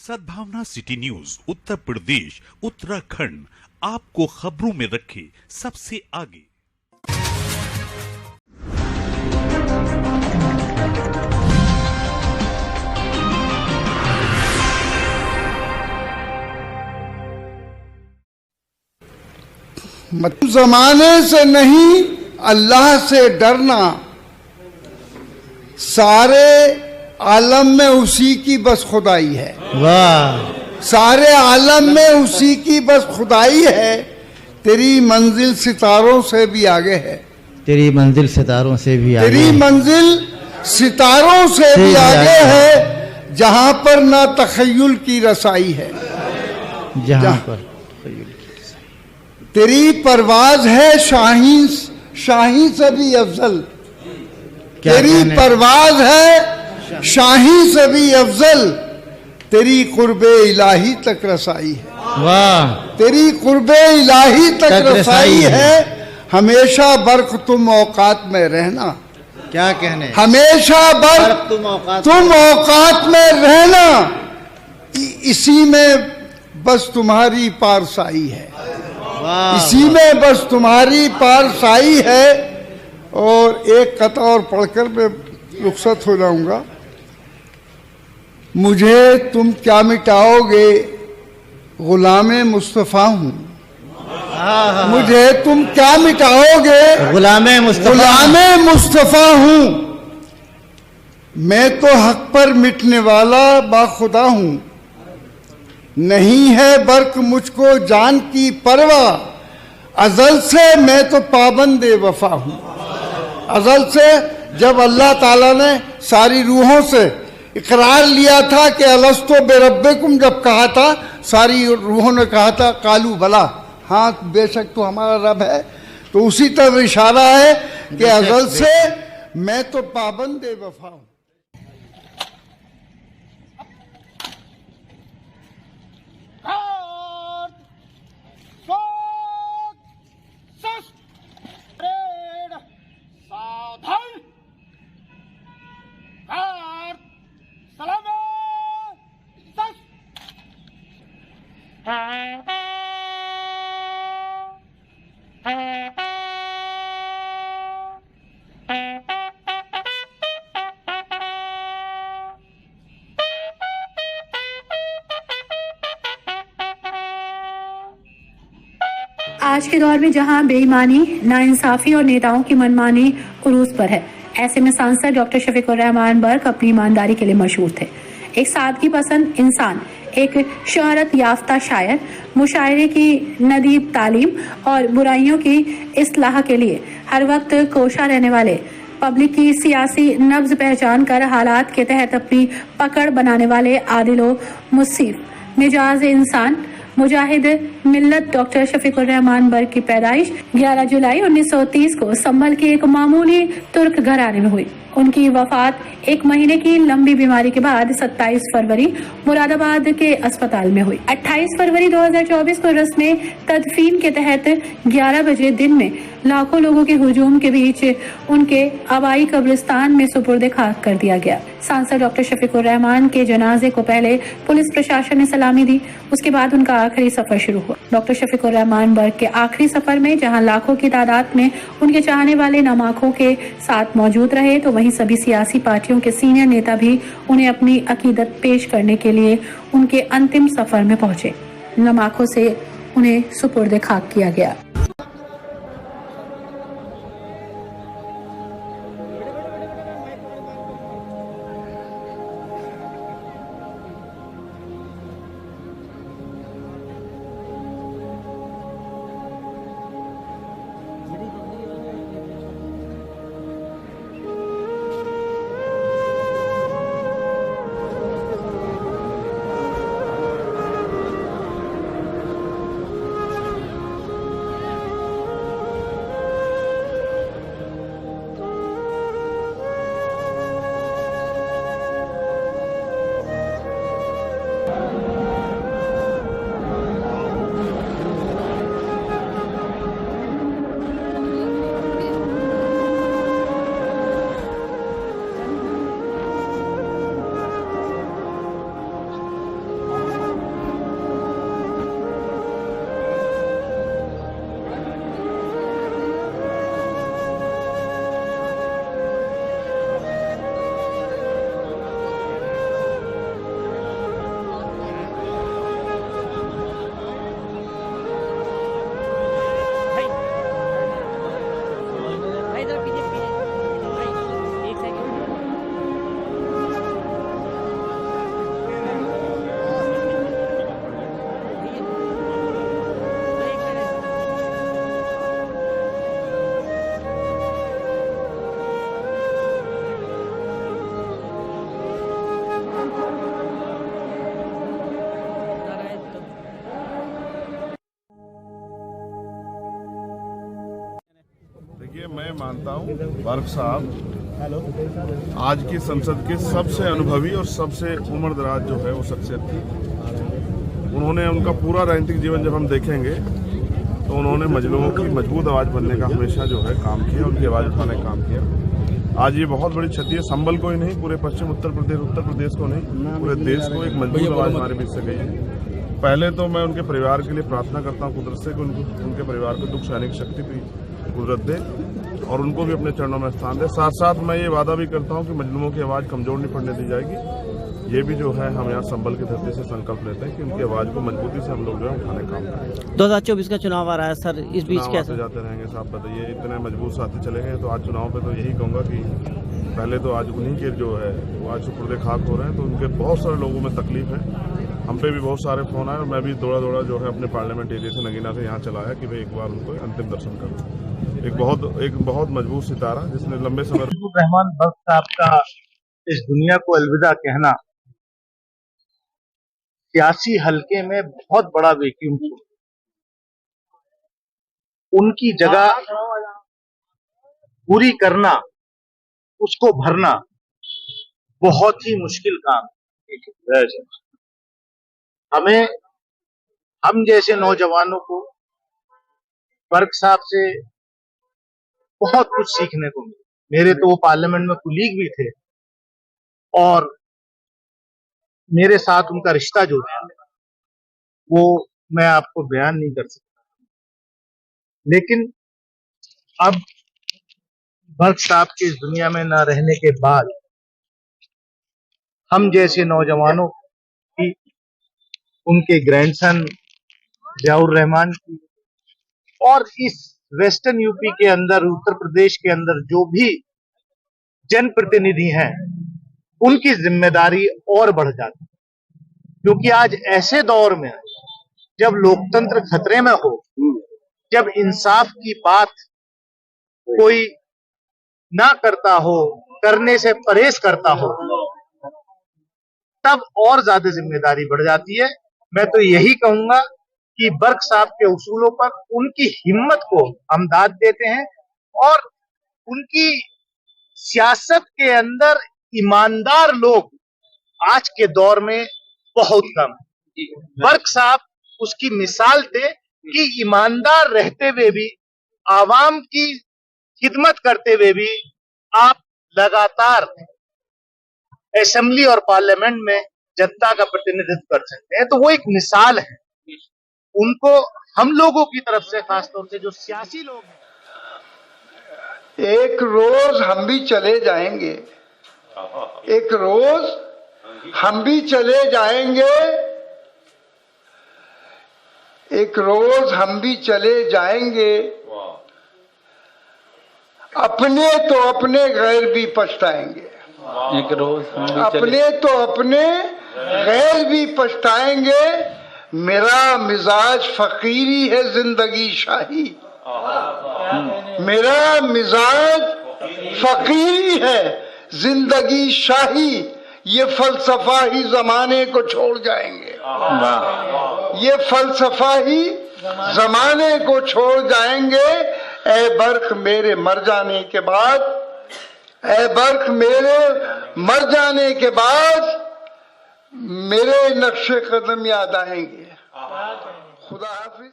सद्भावना city news Uttar Pradesh Uttarakhand आपको खबरों में रखे सबसे आगे। जमाने से नहीं अल्लाह से डरना, सारे आलम में उसी की बस खुदाई है। वाह, सारे आलम में उसी की बस खुदाई है। तेरी मंजिल सितारों से भी आगे है। तेरी मंजिल सितारों से भी आगे, तेरी मंजिल सितारों से भी आगे है, जहां पर ना तखय्युल की रसाई है। जहां पर तेरी परवाज है शाहीन, शाही से भी अफजल। तेरी परवाज है शाही से भी अफजल, तेरी कुर्बे इलाही तक रसाई है। वाह, तेरी कुर्बे इलाही तक रसाई है। हमेशा बर्क तुम औकात में रहना। क्या कहने, हमेशा बर्क तुम औकात में रहना, इसी में बस तुम्हारी पारसाई है। इसी में बस तुम्हारी पारसाई है। और एक कथा और पढ़कर मैं रुखसत हो जाऊंगा। मुझे तुम क्या मिटाओगे, गुलामे मुस्तफा हूं। मुझे तुम क्या मिटाओगे, गुलामे मुस्तफा हूं। मैं तो हक पर मिटने वाला बाखुदा हूं। नहीं है बर्क मुझको जान की परवाह, अजल से मैं तो पाबंद वफा हूं। अजल से, जब अल्लाह ताला ने सारी रूहों से इकरार लिया था कि अलस्तो बेरब्बिकुम, जब कहा था सारी रूहों ने कहा था कालू बला, हाँ बेशक तो हमारा रब है। तो उसी तरह इशारा है कि अजल से मैं तो पाबंद वफा हूं। आज के दौर में जहां बेईमानी, नाइंसाफी और नेताओं की मनमानी उरूज पर है, ऐसे में सांसद डॉक्टर शफीकुर रहमान बर्क अपनी ईमानदारी के लिए मशहूर थे। एक सादगी पसंद इंसान, एक शोहरत याफ्ता शायर, मुशायरे की नदीद तालीम और बुराइयों की इस्लाह के लिए हर वक्त कोशा रहने वाले, पब्लिक की सियासी नब्ज पहचान कर हालात के तहत अपनी पकड़ बनाने वाले आदिलो मुसीफ मिजाज इंसान मुजाहिद मिल्लत डॉक्टर शफीकुर रहमान बर्क की पैदाइश 11 जुलाई 1930 को संभल के एक मामूली तुर्क घराने में हुई। उनकी वफात एक महीने की लंबी बीमारी के बाद 27 फरवरी मुरादाबाद के अस्पताल में हुई। 28 फरवरी 2024 को रस्म तदफीन के तहत 11 बजे दिन में लाखों लोगों के हुजूम के बीच उनके आबाई कब्रिस्तान में सुपुर्द खाक कर दिया गया। सांसद डॉक्टर शफीकुर रहमान के जनाजे को पहले पुलिस प्रशासन ने सलामी दी, उसके बाद उनका आखिरी सफर शुरू हुआ। डॉक्टर शफीकुर रहमान बर्क के आखिरी सफर में जहां लाखों की तादाद में उनके चाहने वाले नम आंखों के साथ मौजूद रहे, तो वहीं सभी सियासी पार्टियों के सीनियर नेता भी उन्हें अपनी अकीदत पेश करने के लिए उनके अंतिम सफर में पहुंचे। नम आंखों से उन्हें सुपुर्द खाक किया गया। देखिए, मैं मानता हूँ बर्क साहब आज की संसद के सबसे अनुभवी और सबसे उम्रदराज जो है वो शख्सियत थी। उन्होंने उनका पूरा राजनीतिक जीवन जब हम देखेंगे तो उन्होंने मजलूमों की मजबूत आवाज़ बनने का हमेशा जो है काम किया, उनकी आवाज़ उठाने का काम किया। आज ये बहुत बड़ी क्षति है संबल को ही नहीं, पूरे पश्चिम उत्तर प्रदेश को नहीं, पूरे देश को एक मजबूत आवाज़ हमारे बीच से गई है। पहले तो मैं उनके परिवार के लिए प्रार्थना करता हूँ कुदरत से कि उनके परिवार को दुख सहने की शक्ति भी कुदरत दे और उनको भी अपने चरणों में स्थान दे। साथ साथ मैं ये वादा भी करता हूँ कि मजलूमों की आवाज़ कमजोर नहीं पड़ने दी जाएगी। ये भी जो है हम यहाँ संबल की धरती से संकल्प लेते हैं कि उनकी आवाज़ को मजबूती से हम लोग जो है उठाने का काम करें। 2024 का चुनाव आ रहा है सर, इस बीच कैसे जाते रहेंगे साहब? बताइए, इतने मजबूत साथी चले गए तो आज चुनाव पे तो यही कहूँगा कि पहले तो आज उन्हीं के जो है वो आज सुपुर्दे खाक हो रहे हैं, तो उनके बहुत सारे लोगों में तकलीफ है। हम पे भी बहुत सारे फोन आए और मैं भी दौड़ा जो है अपने पार्लियामेंट एरिया से नगीना से यहाँ चला आया कि भाई एक बार उनको अंतिम दर्शन करूँ। एक बहुत मजबूत सितारा जिसने लंबे समय रहमान बर्क साहब का इस दुनिया को अलविदा कहना सियासी हलके में बहुत बड़ा वैक्यूम था। उनकी जगह पूरी करना, उसको भरना बहुत ही मुश्किल काम है। हम जैसे नौजवानों को बर्क साहब से बहुत कुछ सीखने को मिला। मेरे तो वो पार्लियामेंट में कुलीग भी थे और मेरे साथ उनका रिश्ता जो है वो मैं आपको बयान नहीं कर सकता। लेकिन अब बर्क साहब की इस दुनिया में न रहने के बाद हम जैसे नौजवानों की, उनके ग्रैंडसन जियाउर रहमान की और इस वेस्टर्न यूपी के अंदर, उत्तर प्रदेश के अंदर जो भी जनप्रतिनिधि हैं उनकी जिम्मेदारी और बढ़ जाती है। क्योंकि आज ऐसे दौर में जब लोकतंत्र खतरे में हो, जब इंसाफ की बात कोई ना करता हो, करने से परहेज करता हो, तब और ज्यादा जिम्मेदारी बढ़ जाती है। मैं तो यही कहूंगा कि बर्क साहब के उसूलों पर, उनकी हिम्मत को हम दाद देते हैं और उनकी सियासत के अंदर ईमानदार लोग आज के दौर में बहुत कम है। बर्क साहब उसकी मिसाल थे कि ईमानदार रहते हुए भी, आवाम की खिदमत करते हुए भी आप लगातार असेंबली और पार्लियामेंट में जनता का प्रतिनिधित्व कर सकते हैं। तो वो एक मिसाल है। उनको हम लोगों की तरफ से, खासतौर से जो सियासी लोग हैं, एक रोज हम भी चले जाएंगे, एक रोज हम भी चले जाएंगे, एक रोज हम भी चले जाएंगे। अपने तो अपने गैर भी पछताएंगे, एक रोज अपने तो अपने गैर भी पछताएंगे। मेरा मिजाज फकीरी है, जिंदगी शाही। मेरा मिजाज फकीरी है, जिंदगी शाही। ये फलसफा ही जमाने को छोड़ जाएंगे, ये फलसफा ही जमाने को छोड़ जाएंगे। ए बर्क मेरे मर जाने के बाद, ए बर्क मेरे मर जाने के बाद मेरे नक्शे कदम याद आएंगे। खुदा हाफिज।